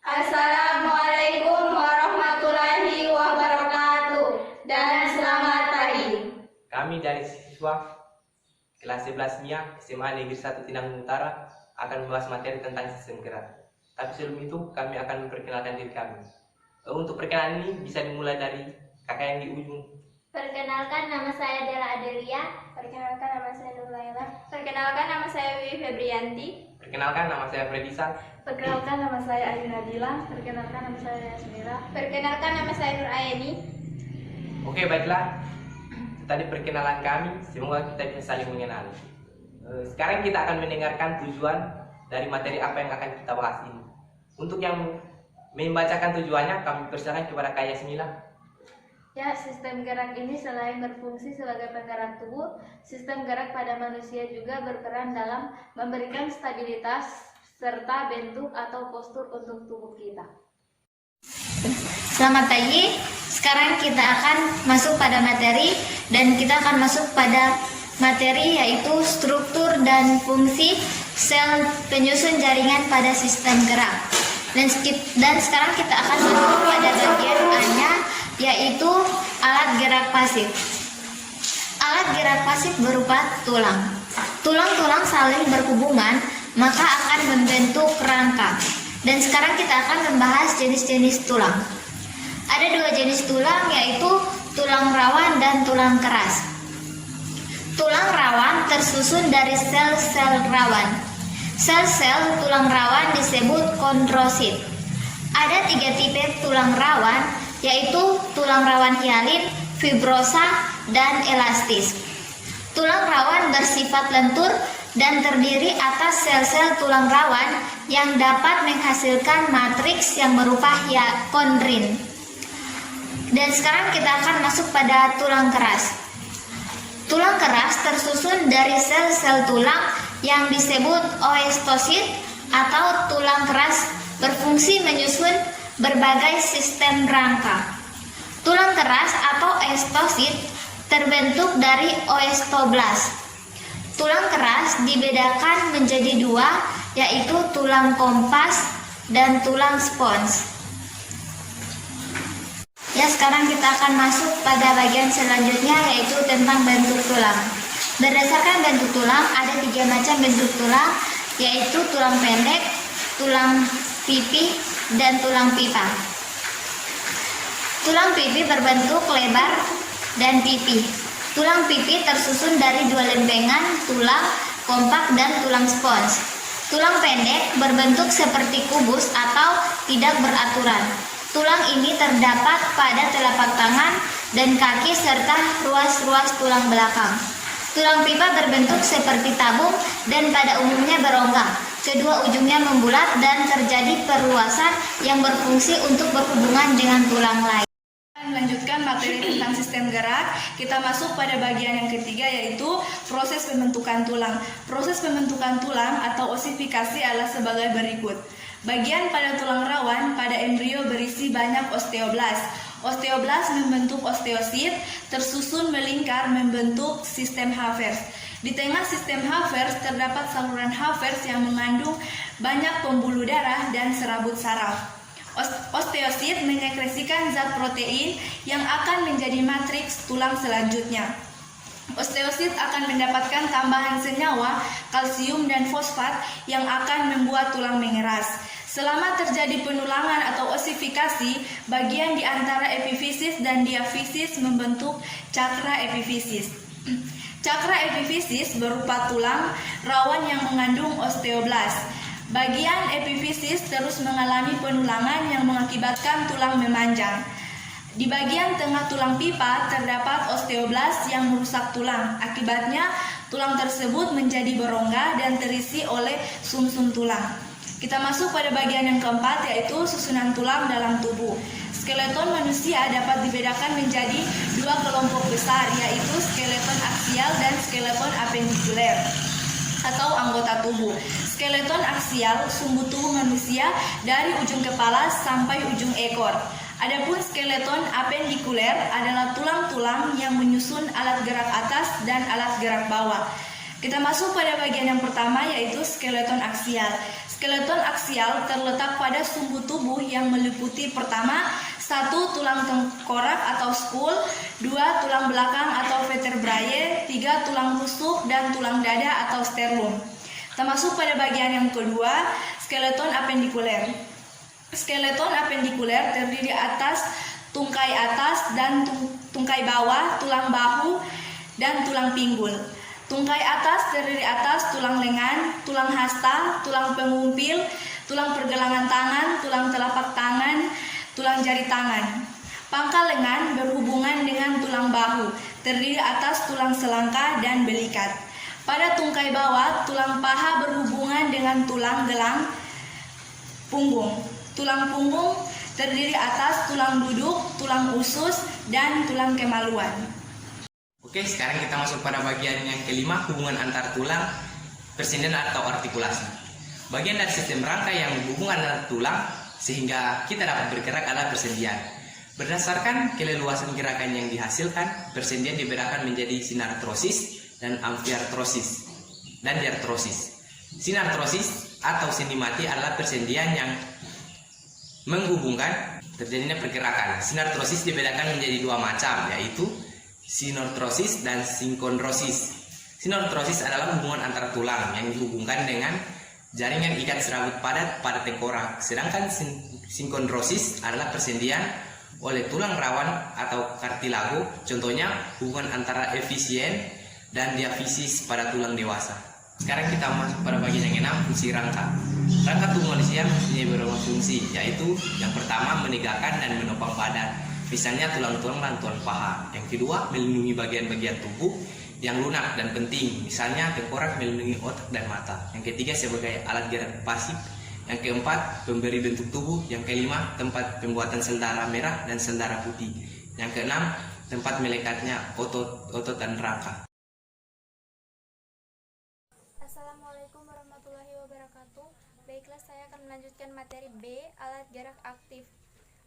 Assalamualaikum warahmatullahi wabarakatuh dan selamat pagi. Kami dari siswa kelas 11 MIA SMA Negeri 1 Tinanggung Utara akan membahas materi tentang sistem gerak. Tapi sebelum itu kami akan memperkenalkan diri kami. Untuk perkenalan ini bisa dimulai dari kakak yang di ujung. Perkenalkan, nama saya Dela Adelia. Perkenalkan, nama saya Nur Laila. Perkenalkan, nama saya Wiwi Febrianti. Perkenalkan, nama saya Fredisa. Perkenalkan, nama saya Ayu Nabila. Perkenalkan, nama saya Yasmira. Perkenalkan, nama saya Nur Ayeni. Oke, baiklah. Tadi perkenalan kami, semoga kita bisa saling mengenal. Sekarang kita akan mendengarkan tujuan dari materi apa yang akan kita bahas ini. Untuk yang membacakan tujuannya, kami persilakan kepada Kak Yasmila. Ya, sistem gerak ini selain berfungsi sebagai penggerak tubuh, sistem gerak pada manusia juga berperan dalam memberikan stabilitas serta bentuk atau postur untuk tubuh kita. Selamat pagi. Sekarang kita akan masuk pada materi dan kita akan masuk pada materi yaitu struktur dan fungsi sel penyusun jaringan pada sistem gerak. Dan sekarang kita akan masuk pada bagian A-nya, yaitu alat gerak pasif. Alat gerak pasif berupa tulang. Tulang-tulang saling berhubungan, maka akan membentuk rangka. Dan sekarang kita akan membahas jenis-jenis tulang. Ada dua jenis tulang, yaitu tulang rawan dan tulang keras. Tulang rawan tersusun dari sel-sel rawan. Sel-sel tulang rawan disebut kondrosit. Ada tiga tipe tulang rawan, yaitu tulang rawan hialin, fibrosa, dan elastis. Tulang rawan bersifat lentur dan terdiri atas sel-sel tulang rawan yang dapat menghasilkan matriks yang berupa kondrin. Dan sekarang kita akan masuk pada tulang keras. Tulang keras tersusun dari sel-sel tulang yang disebut oestosit atau tulang keras berfungsi menyusun berbagai sistem rangka. Tulang keras atau oestosit terbentuk dari oestoblas. Tulang keras dibedakan menjadi dua, yaitu tulang kompas dan tulang spons. Ya, sekarang kita akan masuk pada bagian selanjutnya, yaitu tentang bentuk tulang. Berdasarkan bentuk tulang, ada tiga macam bentuk tulang, yaitu tulang pendek, tulang pipi, dan tulang pipa. Tulang pipi berbentuk lebar dan pipi. Tulang pipi tersusun dari dua lempengan tulang kompak dan tulang spons. Tulang pendek berbentuk seperti kubus atau tidak beraturan. Tulang ini terdapat pada telapak tangan dan kaki serta ruas-ruas tulang belakang. Tulang pipa berbentuk seperti tabung dan pada umumnya berongga. Kedua ujungnya membulat dan terjadi perluasan yang berfungsi untuk berhubungan dengan tulang lain. Melanjutkan materi tentang sistem gerak, kita masuk pada bagian yang ketiga, yaitu proses pembentukan tulang. Proses pembentukan tulang atau osifikasi adalah sebagai berikut. Bagian pada tulang rawan pada embrio berisi banyak osteoblas. Osteoblas membentuk osteosit, tersusun melingkar membentuk sistem Havertz. Di tengah sistem Havertz terdapat saluran Havertz yang mengandung banyak pembuluh darah dan serabut saraf. Osteosit mengekresikan zat protein yang akan menjadi matriks tulang selanjutnya. Osteosit akan mendapatkan tambahan senyawa, kalsium dan fosfat yang akan membuat tulang mengeras. Selama terjadi penulangan atau osifikasi, bagian di antara epifisis dan diafisis membentuk cakra epifisis. Cakra epifisis berupa tulang rawan yang mengandung osteoblas. Bagian epifisis terus mengalami penulangan yang mengakibatkan tulang memanjang. Di bagian tengah tulang pipa terdapat osteoblas yang merusak tulang. Akibatnya, tulang tersebut menjadi berongga dan terisi oleh sumsum tulang. Kita masuk pada bagian yang keempat, yaitu susunan tulang dalam tubuh. Skeleton manusia dapat dibedakan menjadi dua kelompok besar, yaitu skeleton aksial dan skeleton apendikuler atau anggota tubuh. Skeleton aksial sumbu tubuh manusia dari ujung kepala sampai ujung ekor. Adapun skeleton apendikuler adalah tulang-tulang yang menyusun alat gerak atas dan alat gerak bawah. Kita masuk pada bagian yang pertama, yaitu skeleton aksial. Skeleton aksial terletak pada sumbu tubuh yang meliputi pertama, 1. Tulang tengkorak atau skull, 2. Tulang belakang atau vertebrae, 3. Tulang rusuk, dan tulang dada atau sternum. Kita masuk pada bagian yang kedua, skeleton apendikuler. Skeleton apendikuler terdiri atas tungkai atas dan tungkai bawah, tulang bahu, dan tulang pinggul. Tungkai atas terdiri atas tulang lengan, tulang hasta, tulang pengumpil, tulang pergelangan tangan, tulang telapak tangan, tulang jari tangan. Pangkal lengan berhubungan dengan tulang bahu, terdiri atas tulang selangka dan belikat. Pada tungkai bawah, tulang paha berhubungan dengan tulang gelang punggung. Tulang punggung terdiri atas tulang duduk, tulang usus, dan tulang kemaluan. Oke, sekarang kita masuk pada bagian yang kelima, hubungan antar tulang, persendian atau artikulasi. Bagian dari sistem rangka yang berhubungan dengan tulang sehingga kita dapat bergerak adalah persendian. Berdasarkan keleluasan gerakan yang dihasilkan, persendian dibedakan menjadi sinartrosis dan amfiartrosis dan diartrosis. Sinartrosis atau sendi mati adalah persendian yang menghubungkan terjadinya pergerakan. Sinartrosis dibedakan menjadi dua macam, yaitu sinortrosis dan sinkondrosis. Sinortrosis adalah hubungan antara tulang yang dihubungkan dengan jaringan ikat serabut padat pada tengkorak. Sedangkan sinkondrosis adalah persendian oleh tulang rawan atau kartilago. Contohnya hubungan antara efisien dan diafisis pada tulang dewasa. Sekarang kita masuk pada bagian yang enam, fungsi rangka. Rangka tubuh manusia mempunyai beberapa fungsi, yaitu yang pertama menegakkan dan menopang badan. Misalnya tulang-tulang dan tulang paha. Yang kedua, melindungi bagian-bagian tubuh yang lunak dan penting. Misalnya tengkorak melindungi otak dan mata. Yang ketiga, sebagai alat gerak pasif. Yang keempat, pemberi bentuk tubuh. Yang kelima, tempat pembuatan sel darah merah dan sel darah putih. Yang keenam, tempat melekatnya otot dan rangka. Assalamualaikum warahmatullahi wabarakatuh. Baiklah, saya akan melanjutkan materi B, alat gerak aktif.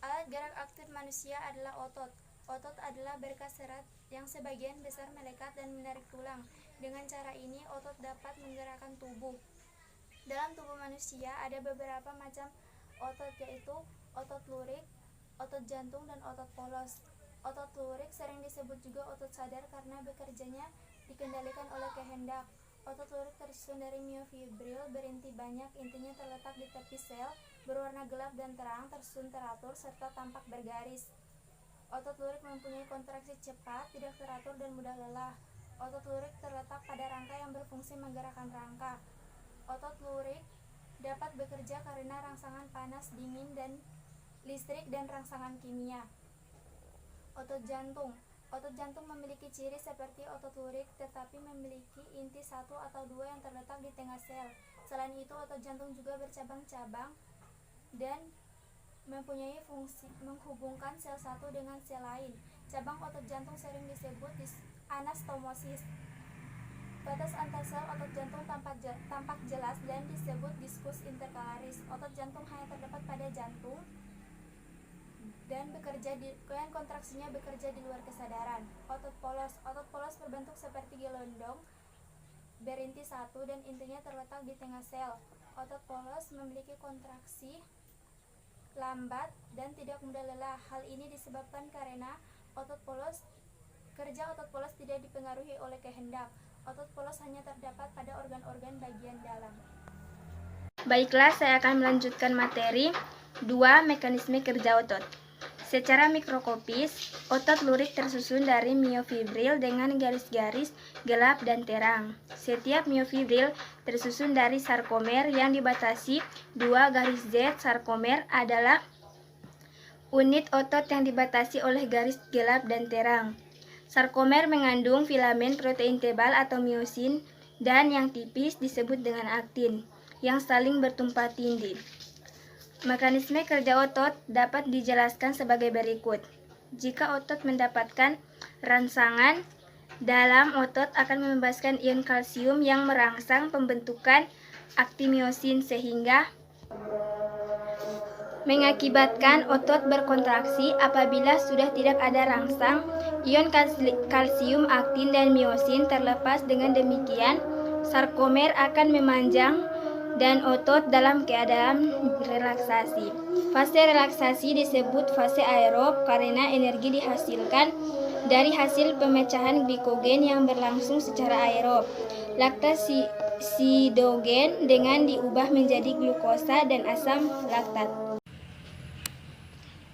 Alat gerak aktif manusia adalah otot. Otot adalah berkas serat yang sebagian besar melekat dan menarik tulang. Dengan cara ini, otot dapat menggerakkan tubuh. Dalam tubuh manusia ada beberapa macam otot, yaitu otot lurik, otot jantung, dan otot polos. Otot lurik sering disebut juga otot sadar karena bekerjanya dikendalikan oleh kehendak. Otot lurik tersusun dari miofibril berinti banyak, intinya terletak di tepi sel, berwarna gelap dan terang, tersusun teratur, serta tampak bergaris. Otot lurik mempunyai kontraksi cepat, tidak teratur, dan mudah lelah. Otot lurik terletak pada rangka yang berfungsi menggerakkan rangka. Otot lurik dapat bekerja karena rangsangan panas, dingin, dan listrik, dan rangsangan kimia. Otot jantung. Otot jantung memiliki ciri seperti otot lurik, tetapi memiliki inti satu atau dua yang terletak di tengah sel. Selain itu, otot jantung juga bercabang-cabang dan mempunyai fungsi menghubungkan sel satu dengan sel lain. Cabang otot jantung sering disebut anastomosis. Batas antar sel otot jantung tampak jelas dan disebut diskus interkalaris. Otot jantung hanya terdapat pada jantung dan kontraksinya bekerja di luar kesadaran. Otot polos berbentuk seperti gelondong, berinti satu, dan intinya terletak di tengah sel. Otot polos memiliki kontraksi lambat dan tidak mudah lelah. Hal ini disebabkan karena kerja otot polos tidak dipengaruhi oleh kehendak. Otot polos hanya terdapat pada organ-organ bagian dalam. Baiklah, saya akan melanjutkan materi 2, mekanisme kerja otot. Secara mikroskopis, otot lurik tersusun dari miofibril dengan garis-garis gelap dan terang. Setiap miofibril tersusun dari sarkomer yang dibatasi 2 garis Z. Sarkomer adalah unit otot yang dibatasi oleh garis gelap dan terang. Sarkomer mengandung filamen protein tebal atau miosin dan yang tipis disebut dengan aktin yang saling bertumpah tindih. Mekanisme kerja otot dapat dijelaskan sebagai berikut. Jika otot mendapatkan rangsangan, dalam otot akan membebaskan ion kalsium yang merangsang pembentukan aktimiosin sehingga mengakibatkan otot berkontraksi. Apabila sudah tidak ada rangsang, ion kalsium, aktin, dan miosin terlepas. Dengan demikian, sarkomer akan memanjang dan otot dalam keadaan relaksasi. Fase relaksasi disebut fase aerob karena energi dihasilkan dari hasil pemecahan glikogen yang berlangsung secara aerob. Laktasidogen dengan diubah menjadi glukosa dan asam laktat.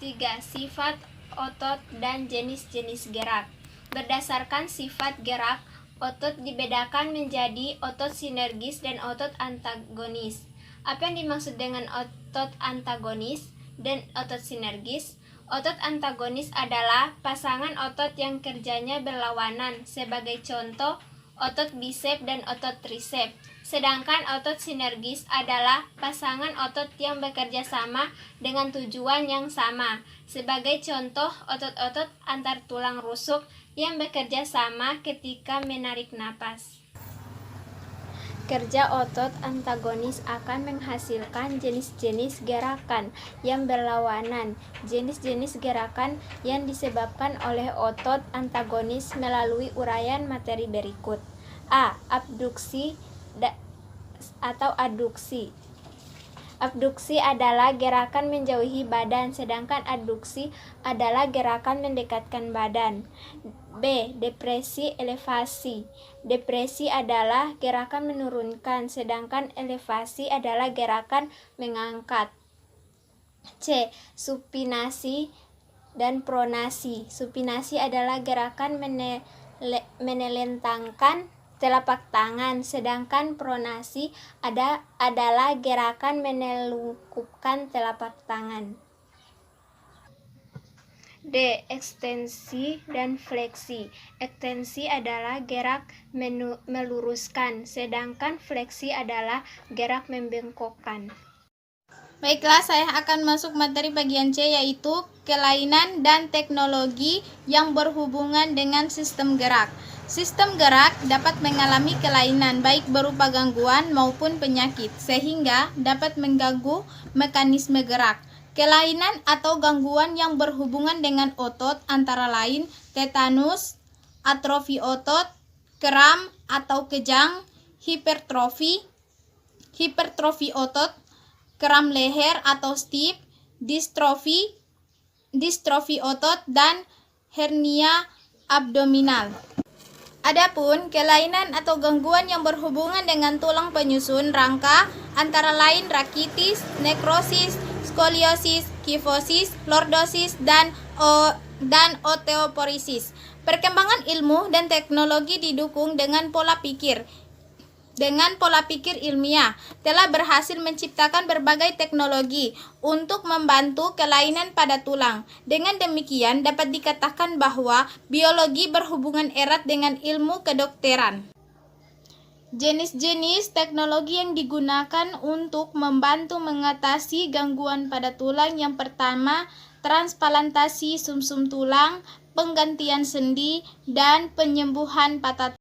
3. Sifat otot dan jenis-jenis gerak. Berdasarkan sifat gerak, otot dibedakan menjadi otot sinergis dan otot antagonis. Apa yang dimaksud dengan otot antagonis dan otot sinergis? Otot antagonis adalah pasangan otot yang kerjanya berlawanan, sebagai contoh otot bisep dan otot trisep. Sedangkan otot sinergis adalah pasangan otot yang bekerja sama dengan tujuan yang sama. Sebagai contoh, otot-otot antar tulang rusuk yang bekerja sama ketika menarik napas. Kerja otot antagonis akan menghasilkan jenis-jenis gerakan yang berlawanan. Jenis-jenis gerakan yang disebabkan oleh otot antagonis melalui uraian materi berikut. A. Abduksi atau aduksi. Abduksi adalah gerakan menjauhi badan, sedangkan aduksi adalah gerakan mendekatkan badan. B. Depresi elevasi. Depresi adalah gerakan menurunkan, sedangkan elevasi adalah gerakan mengangkat. C. Supinasi dan pronasi. Supinasi adalah gerakan menelentangkan telapak tangan, sedangkan pronasi adalah gerakan menelungkupkan telapak tangan. D. Ekstensi dan fleksi. Ekstensi adalah gerak meluruskan, sedangkan fleksi adalah gerak membengkokkan. Baiklah, saya akan masuk materi bagian C, yaitu kelainan dan teknologi yang berhubungan dengan sistem gerak. Sistem gerak dapat mengalami kelainan baik berupa gangguan maupun penyakit, sehingga dapat mengganggu mekanisme gerak. Kelainan atau gangguan yang berhubungan dengan otot antara lain tetanus, atrofi otot, kram atau kejang, hipertrofi otot, kram leher atau stiff, distrofi otot, dan hernia abdominal. Adapun kelainan atau gangguan yang berhubungan dengan tulang penyusun rangka antara lain rakitis, nekrosis, skoliosis, kifosis, lordosis, dan osteoporosis. Perkembangan ilmu dan teknologi didukung dengan pola pikir ilmiah telah berhasil menciptakan berbagai teknologi untuk membantu kelainan pada tulang. Dengan demikian dapat dikatakan bahwa biologi berhubungan erat dengan ilmu kedokteran. Jenis-jenis teknologi yang digunakan untuk membantu mengatasi gangguan pada tulang yang pertama, transplantasi sumsum tulang, penggantian sendi, dan penyembuhan patah